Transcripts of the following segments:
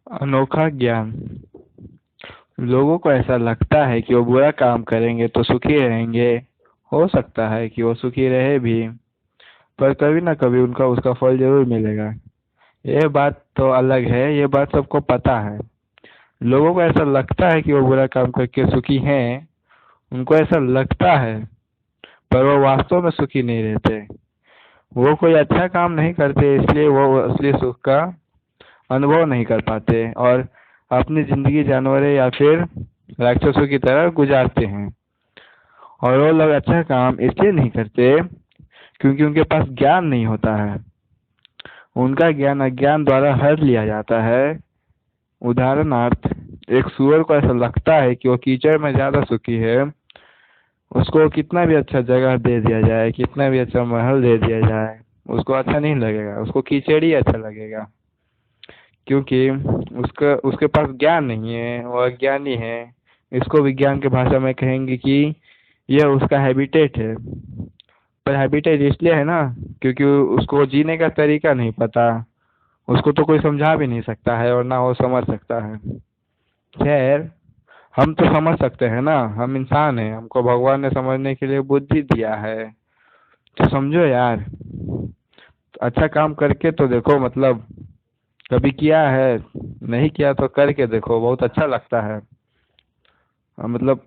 अनोखा ज्ञान। लोगों को ऐसा लगता है कि वो बुरा काम करेंगे तो सुखी रहेंगे। हो सकता है कि वो सुखी रहे भी, पर कभी ना कभी उनका उसका फल जरूर मिलेगा। ये बात तो अलग है, ये बात सबको पता है। लोगों को ऐसा लगता है कि वो बुरा काम करके सुखी हैं। उनको ऐसा लगता है, पर वो वास्तव में सुखी नहीं रहते। वो कोई अच्छा काम नहीं करते, इसलिए वो असली सुख का अनुभव नहीं कर पाते और अपनी जिंदगी जानवरों या फिर राक्षसों की तरह गुजारते हैं। और वो लोग अच्छा काम इसलिए नहीं करते क्योंकि उनके पास ज्ञान नहीं होता है। उनका ज्ञान अज्ञान द्वारा हर लिया जाता है। उदाहरणार्थ, एक सूअर को ऐसा लगता है कि वो कीचड़ में ज्यादा सुखी है। उसको कितना भी अच्छा जगह दे दिया जाए, कितना भी अच्छा महल दे दिया जाए, उसको अच्छा नहीं लगेगा, उसको कीचड़ ही अच्छा लगेगा। क्योंकि उसका उसके पास ज्ञान नहीं है, वो अज्ञानी है। इसको विज्ञान की भाषा में कहेंगे कि यह उसका हैबिटेट है। पर हैबिटेट इसलिए है ना, क्योंकि उसको जीने का तरीका नहीं पता। उसको तो कोई समझा भी नहीं सकता है और ना वो समझ सकता है। खैर, हम तो समझ सकते हैं ना, हम इंसान हैं, हमको भगवान ने समझने के लिए बुद्धि दिया है। तो समझो यार, अच्छा काम करके तो देखो, मतलब कभी किया है, नहीं किया तो करके देखो, बहुत अच्छा लगता है। मतलब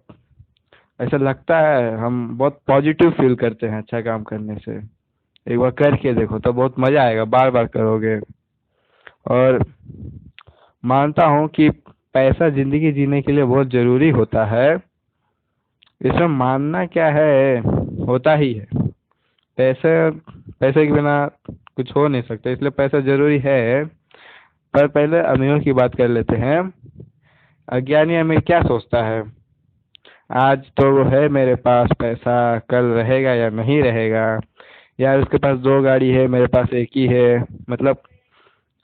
ऐसा लगता है, हम बहुत पॉजिटिव फील करते हैं अच्छा काम करने से। एक बार करके देखो तो बहुत मजा आएगा, बार बार करोगे। और मानता हूँ कि पैसा जिंदगी जीने के लिए बहुत जरूरी होता है। इसमें मानना क्या है, होता ही है। पैसे पैसे के बिना कुछ हो नहीं सकता, इसलिए पैसा जरूरी है। पर पहले अमीरों की बात कर लेते हैं। अज्ञानी अमीर क्या सोचता है, आज तो वो है मेरे पास पैसा, कल रहेगा या नहीं रहेगा। यार उसके पास दो गाड़ी है, मेरे पास एक ही है। मतलब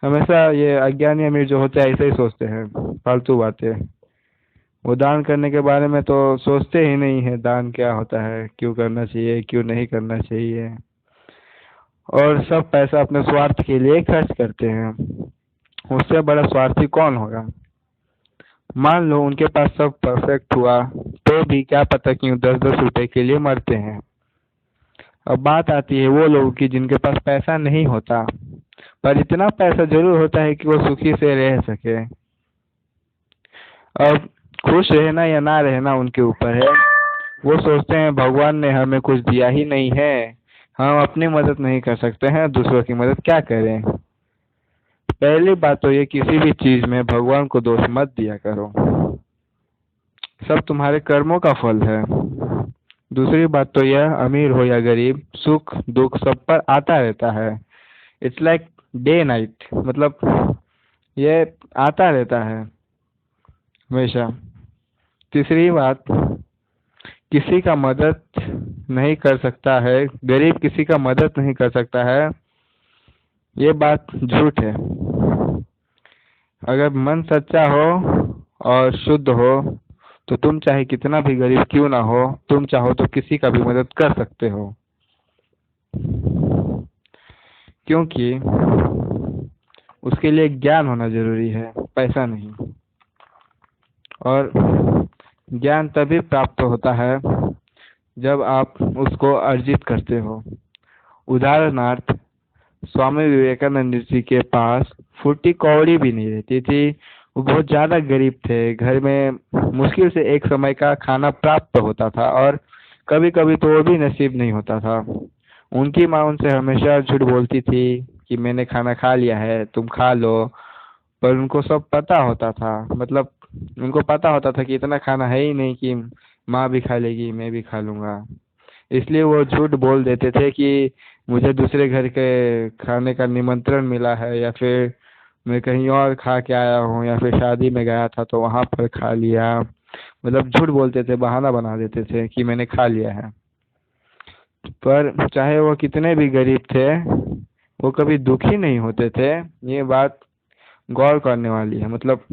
हमेशा ये अज्ञानी अमीर जो होते हैं ऐसे ही सोचते हैं, फालतू बातें। वो दान करने के बारे में तो सोचते ही नहीं है, दान क्या होता है, क्यों करना चाहिए, क्यों नहीं करना चाहिए। और सब पैसा अपने स्वार्थ के लिए खर्च करते हैं। उससे बड़ा स्वार्थी कौन होगा। मान लो उनके पास सब परफेक्ट हुआ, तो भी क्या पता क्यों 10-10 रुपए के लिए मरते हैं। अब बात आती है वो लोगों की जिनके पास पैसा नहीं होता, पर इतना पैसा जरूर होता है कि वो सुखी से रह सके। अब खुश रहना या ना रहना उनके ऊपर है। वो सोचते हैं भगवान ने हमें कुछ दिया ही नहीं है, हम अपनी मदद नहीं कर सकते हैं, दूसरों की मदद क्या करें। पहली बात तो ये, किसी भी चीज में भगवान को दोष मत दिया करो, सब तुम्हारे कर्मों का फल है। दूसरी बात तो यह, अमीर हो या गरीब, सुख दुख सब पर आता रहता है। इट्स लाइक डे नाइट, मतलब ये आता रहता है हमेशा। तीसरी बात, किसी का मदद नहीं कर सकता है, गरीब किसी का मदद नहीं कर सकता है, ये बात झूठ है। अगर मन सच्चा हो और शुद्ध हो तो तुम चाहे कितना भी गरीब क्यों ना हो, तुम चाहो तो किसी का भी मदद कर सकते हो। क्योंकि उसके लिए ज्ञान होना जरूरी है, पैसा नहीं। और ज्ञान तभी प्राप्त होता है जब आप उसको अर्जित करते हो। उदाहरणार्थ, स्वामी विवेकानंद जी के पास फूटी कौड़ी भी नहीं रहती थी। वो बहुत ज्यादा गरीब थे, घर में मुश्किल से एक समय का खाना प्राप्त होता था और कभी कभी तो वो भी नसीब नहीं होता था। उनकी माँ उनसे हमेशा झूठ बोलती थी कि मैंने खाना खा लिया है, तुम खा लो। पर उनको सब पता होता था, मतलब उनको पता होता था कि इतना खाना है ही नहीं कि माँ भी खा लेगी, मैं भी खा लूंगा। इसलिए वो झूठ बोल देते थे कि मुझे दूसरे घर के खाने का निमंत्रण मिला है, या फिर मैं कहीं और खा के आया हूँ, या फिर शादी में गया था तो वहां पर खा लिया। मतलब झूठ बोलते थे, बहाना बना देते थे कि मैंने खा लिया है। पर चाहे वो कितने भी गरीब थे, वो कभी दुखी नहीं होते थे। ये बात गौर करने वाली है, मतलब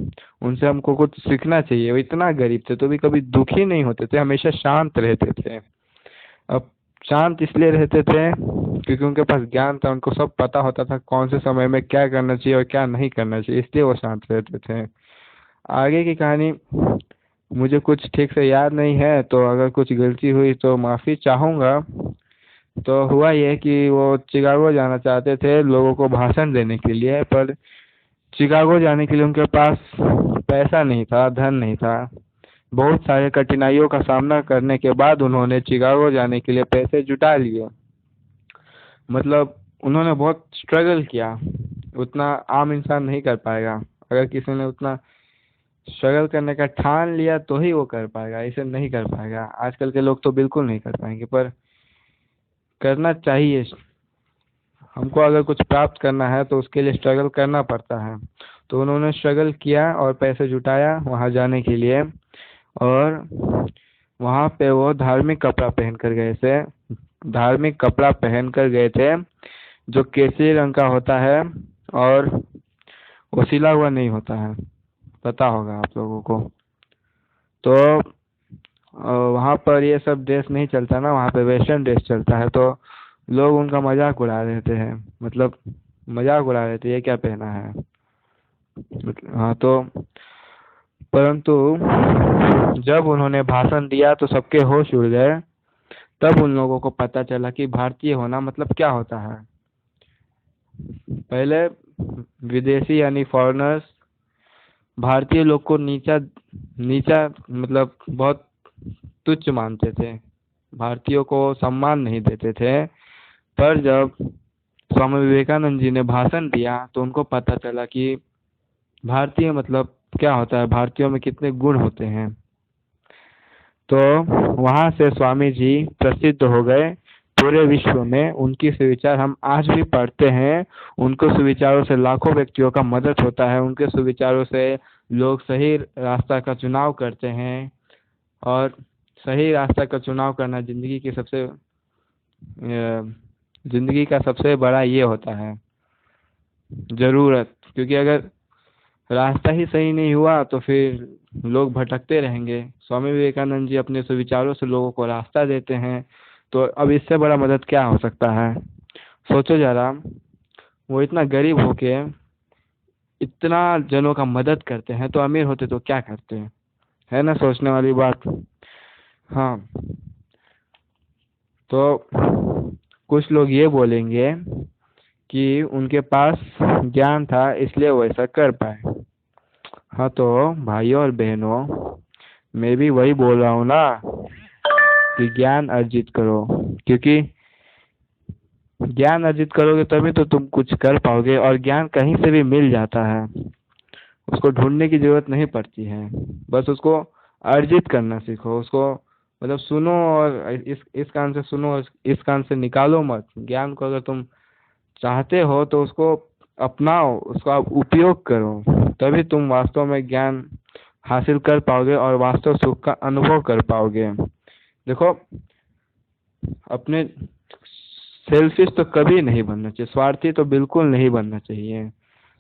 उनसे हमको कुछ सीखना चाहिए। वो इतना गरीब थे तो भी कभी दुखी नहीं होते थे, हमेशा शांत रहते थे। अब शांत इसलिए रहते थे क्योंकि उनके पास ज्ञान था, उनको सब पता होता था कौन से समय में क्या करना चाहिए और क्या नहीं करना चाहिए, इसलिए वो शांत रहते थे। आगे की कहानी मुझे कुछ ठीक से याद नहीं है, तो अगर कुछ गलती हुई तो माफ़ी चाहूँगा। तो हुआ ये कि वो चिकागो जाना चाहते थे लोगों को भाषण देने के लिए, पर चिकागो जाने के लिए उनके पास पैसा नहीं था, धन नहीं था। बहुत सारे कठिनाइयों का सामना करने के बाद उन्होंने चिकागो जाने के लिए पैसे जुटा लिए। मतलब उन्होंने बहुत स्ट्रगल किया, उतना आम इंसान नहीं कर पाएगा। अगर किसी ने उतना स्ट्रगल करने का ठान लिया तो ही वो कर पाएगा, इसे नहीं कर पाएगा। आजकल के लोग तो बिल्कुल नहीं कर पाएंगे, पर करना चाहिए। हमको अगर कुछ प्राप्त करना है तो उसके लिए स्ट्रगल करना पड़ता है। तो उन्होंने स्ट्रगल किया और पैसे जुटाया वहाँ जाने के लिए, और वहाँ पे वो धार्मिक कपड़ा पहन कर गए थे। धार्मिक कपड़ा पहन कर गए थे जो केसरी रंग का होता है और वो सिला हुआ नहीं होता है, पता होगा आप लोगों को। तो वहाँ पर ये सब ड्रेस नहीं चलता ना, वहाँ पे वेस्टर्न ड्रेस चलता है, तो लोग उनका मजाक उड़ा रहे हैं। मतलब मजाक उड़ा रहे थे, ये क्या पहना है। हाँ, तो परंतु जब उन्होंने भाषण दिया तो सबके होश उड़ गए। तब उन लोगों को पता चला कि भारतीय होना मतलब क्या होता है। पहले विदेशी यानी फॉरेनर्स भारतीय लोग को नीचा नीचा मतलब बहुत तुच्छ मानते थे, भारतीयों को सम्मान नहीं देते थे। पर जब स्वामी विवेकानंद जी ने भाषण दिया तो उनको पता चला कि भारतीय मतलब क्या होता है, भारतीयों में कितने गुण होते हैं। तो वहाँ से स्वामी जी प्रसिद्ध हो गए पूरे विश्व में। उनकी सुविचार हम आज भी पढ़ते हैं। उनको सुविचारों से लाखों व्यक्तियों का मदद होता है, उनके सुविचारों से लोग सही रास्ता का चुनाव करते हैं। और सही रास्ता का चुनाव करना जिंदगी का सबसे बड़ा ये होता है जरूरत। क्योंकि अगर रास्ता ही सही नहीं हुआ तो फिर लोग भटकते रहेंगे। स्वामी विवेकानंद जी अपने सुविचारों से लोगों को रास्ता देते हैं, तो अब इससे बड़ा मदद क्या हो सकता है। सोचो जरा, वो इतना गरीब होके इतना जनों का मदद करते हैं, तो अमीर होते तो क्या करते हैं, है ना सोचने वाली बात। हाँ, तो कुछ लोग ये बोलेंगे कि उनके पास ज्ञान था इसलिए वो ऐसा कर पाए। हाँ, तो भाइयों और बहनों, मैं भी वही बोल रहा हूँ ना कि ज्ञान अर्जित करो। क्योंकि ज्ञान अर्जित करोगे तभी तो तुम कुछ कर पाओगे, और ज्ञान कहीं से भी मिल जाता है, उसको ढूंढने की जरूरत नहीं पड़ती है। बस उसको अर्जित करना सीखो। उसको मतलब सुनो, और इस कान से सुनो और इस कान से निकालो मत। ज्ञान को अगर तुम चाहते हो तो उसको अपनाओ, उसका आप उपयोग करो, तभी तुम वास्तव में ज्ञान हासिल कर पाओगे और वास्तव सुख का अनुभव कर पाओगे। देखो, अपने सेल्फिश तो कभी नहीं बनना चाहिए, स्वार्थी तो बिल्कुल नहीं बनना चाहिए।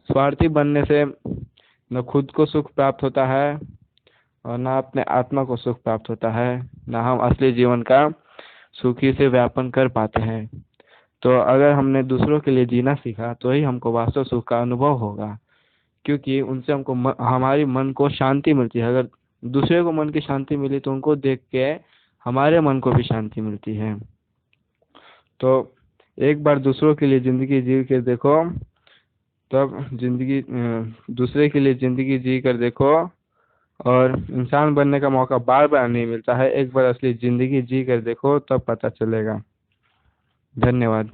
स्वार्थी बनने से न खुद को सुख प्राप्त होता है और ना अपने आत्मा को सुख प्राप्त होता है, ना हम असली जीवन का सुखी से व्यापन कर पाते हैं। तो अगर हमने दूसरों के लिए जीना सीखा तो ही हमको वास्तव सुख का अनुभव होगा। क्योंकि उनसे हमको हमारी मन को शांति मिलती है। अगर दूसरे को मन की शांति मिली तो उनको देख के हमारे मन को भी शांति मिलती है। तो एक बार दूसरों के लिए ज़िंदगी जी के देखो, तब दूसरे के लिए ज़िंदगी जी कर देखो, और इंसान बनने का मौका बार बार नहीं मिलता है। एक बार असली ज़िंदगी जी कर देखो, तब पता चलेगा। धन्यवाद।